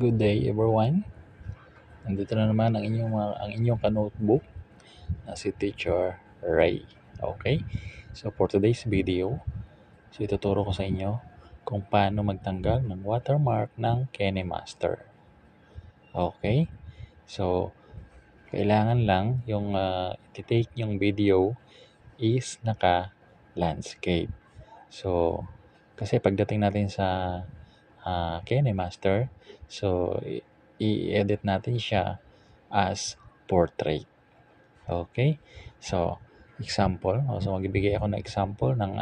Good day everyone. Nandito na naman ang inyong ka-notebook na si Teacher Ray. Okay? So for today's video, ituturo ko sa inyo kung paano magtanggal ng watermark ng KineMaster. Okay? So kailangan lang yung i-take yung video is naka-landscape. So kasi pagdating natin sa KineMaster, so i-edit natin siya as portrait. Okay? So, example. So, magbibigay ako ng example ng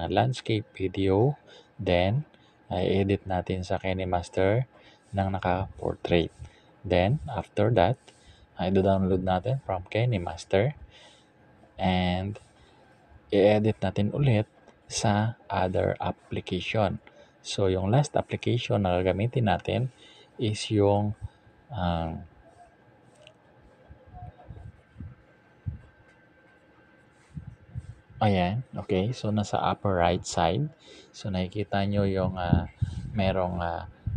landscape video. Then, i-edit natin sa KineMaster ng naka-portrait. Then, after that, i-download natin from KineMaster. And, i-edit natin ulit sa other application. So, yung last application na gagamitin natin is yung ayan, okay. So, nasa upper right side. So, nakikita nyo yung merong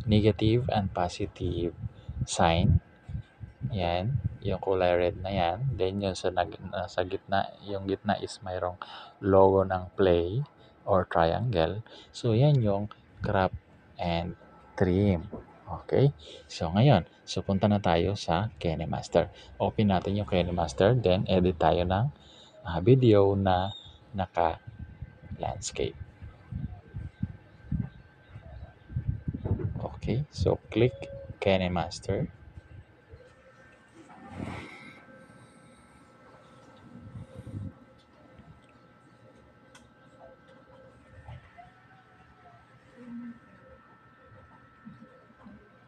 negative and positive sign. Yan, yung kulay red na yan. Then, yung sa gitna, yung gitna is mayroong logo ng play or triangle. So, yan yung crop and trim. Okay? So, ngayon, punta na tayo sa KineMaster. Open natin yung KineMaster, then edit tayo ng video na naka-landscape. Okay, so click KineMaster.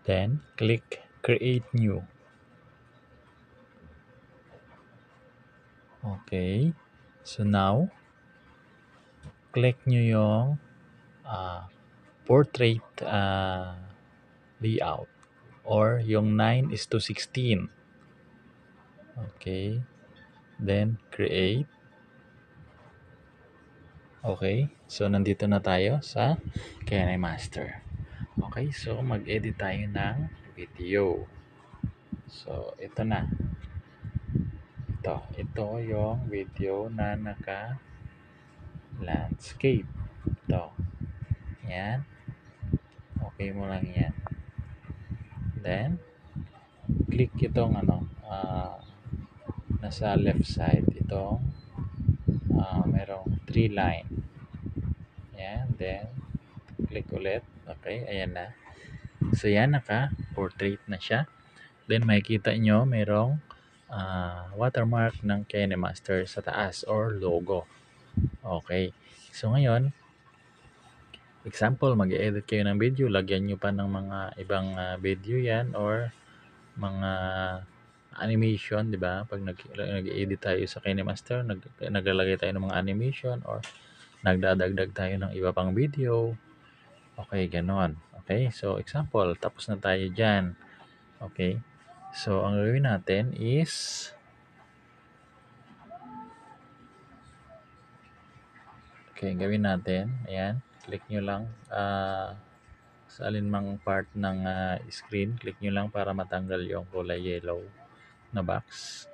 Then click Create New. Okay, so now click nyo yung portrait layout or yung 9:16. Okay, then create. Okay, so nandito na tayo sa KineMaster. Okay, so mag-edit tayo ng video. So ito na. Ito yung video na naka-landscape. Ito. Yan. Okay mo lang yan. Then, click itong nasa left side. Itong merong 3 line. Yan. Then, click ulit. Okay, ayan na. So, yan, naka-portrait na siya. Then, makikita nyo, merong watermark ng KineMaster sa taas or logo. Okay. So, ngayon, example, mag-edit kayo ng video, lagyan nyo pa ng mga ibang video yan or mga animation, di ba? Pag nag-edit tayo sa KineMaster, naglalagay tayo ng mga animation or nagdadagdag tayo ng iba pang video. Okay, ganon. Okay, so example, tapos na tayo dyan. Okay, so ang gawin natin is gawin natin, ayan, click nyo lang sa alinmang part ng screen, click nyo lang para matanggal yung kulay yellow na box.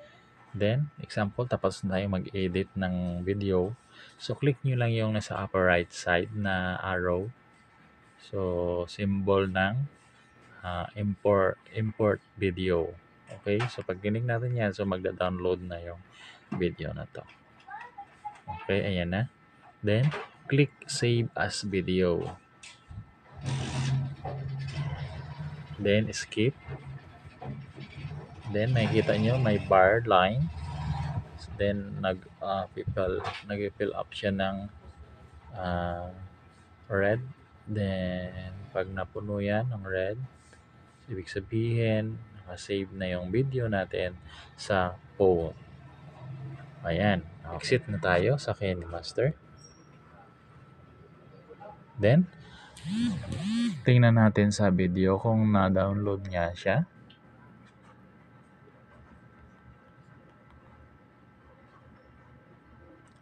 Then, example, tapos na tayo mag-edit ng video. So, click nyo lang yung nasa upper right side na arrow. So, symbol ng import video. Okay, so pag kinig natin yan, so magda-download na yung video na to. Okay, ayan na. Then, click Save as Video. Then, skip. Then, makikita nyo may bar line. Then, nag-fill up siya ng red. Then, pag napuno yan ng red, ibig sabihin, nakasave na yung video natin sa phone. Ayan. Exit na tayo sa KineMaster. Then, tingnan natin sa video kung na-download nga siya.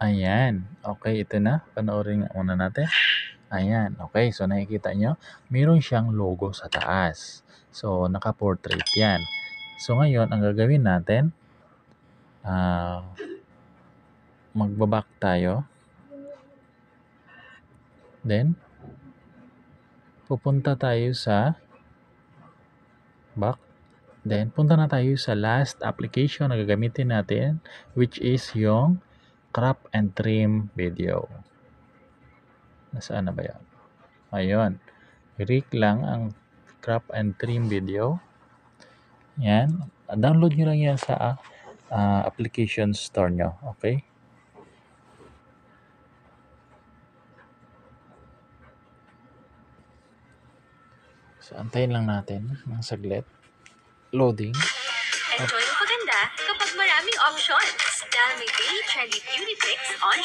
Ayan. Okay, ito na. Panoorin nga muna natin. Ayan, okay. So, nakikita nyo, meron siyang logo sa taas. So, naka-portrait yan. So, ngayon, ang gagawin natin, magbaback tayo. Then, pupunta tayo sa back. Then, punta na tayo sa last application na gagamitin natin, which is yung crop and trim video. Nasaan na ba yan? Ayun. Click lang ang crop and trim video. Yan. Download nyo lang yan sa application store nyo. Okay? So, antayin lang natin ng saglit. Loading. Enjoy ang paganda kapag maraming options. Dahil may daily trendy beauty picks on.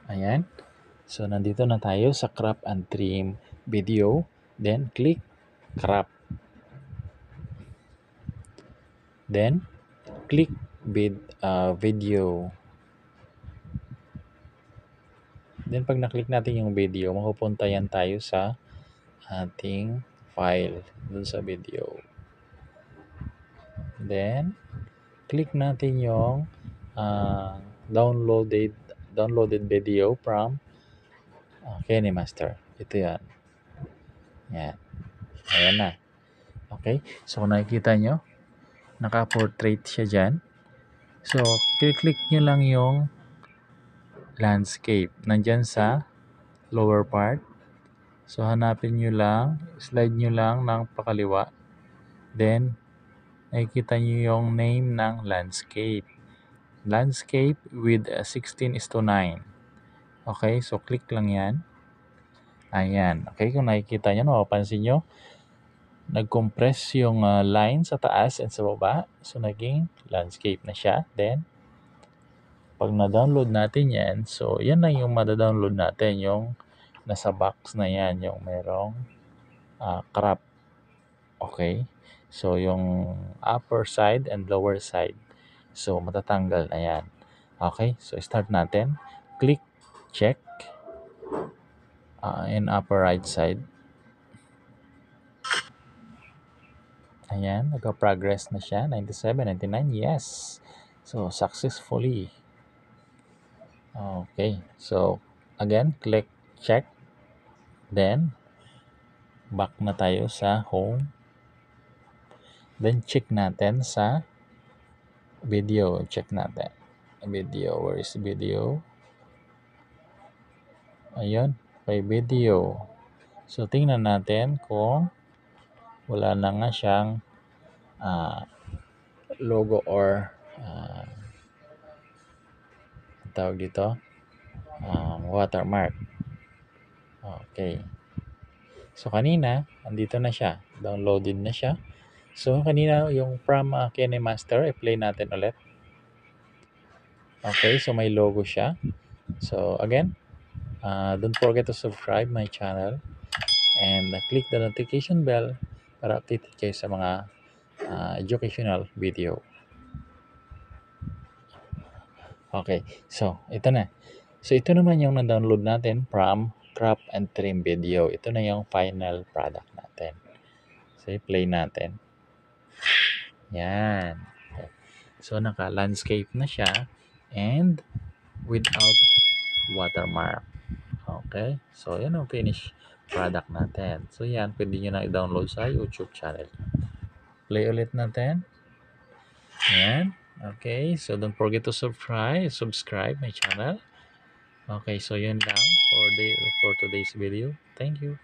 Ayan. So, nandito na tayo sa crop and trim video. Then, click crop. Then, click video. Then, pag na-click natin yung video, mapupunta yan tayo sa ating file dun sa video. Then, click natin yung downloaded video from KineMaster. Ito yan. Yan. Ayan na. Okay? So, kung nakikita nyo, naka-portrait siya dyan. So, click nyo lang yung landscape. Nandyan sa lower part. So, hanapin nyo lang, slide nyo lang ng pakaliwa. Then, nakikita nyo yung name ng landscape. Landscape with 16:9. Okay, so click lang yan. Ayan. Okay, kung nakikita nyo, mapapansin nyo, nag-compress yung line sa taas and sa baba. So, naging landscape na siya. Then, pag na-download natin yan, so, yan na yung mada-download natin, yung nasa box na yan, yung merong crop. Okay? So, yung upper side and lower side. So, matatanggal na yan. Okay? So, start natin. Click check in upper right side. Ayan, nagka-progress na siya. 97, 99, yes. So, successfully. Okay. So, again, click check. Then, back na tayo sa home. Then, check natin sa video. Check natin. Video. Where is video? Ayun. May video. So, tingnan natin kung wala na nga siyang logo or tawag dito watermark. Okay. So, kanina, andito na siya. Downloaded na siya. So, kanina yung from KineMaster, i-play natin ulit. Okay, so may logo siya. So, again, don't forget to subscribe my channel and click the notification bell para updated kayo sa mga educational video. Okay, so ito na. So ito naman yung na-download natin from crop and trim video. Ito na yung final product natin. So play natin. Yan. Okay. So naka-landscape na siya and without watermark. Okay, so yan ang finished product natin. So yan, pwede nyo na i-download sa YouTube channel. Play ulit natin. Yan. Okay, so don't forget to subscribe my channel. Okay, so yun lang for today's video. Thank you.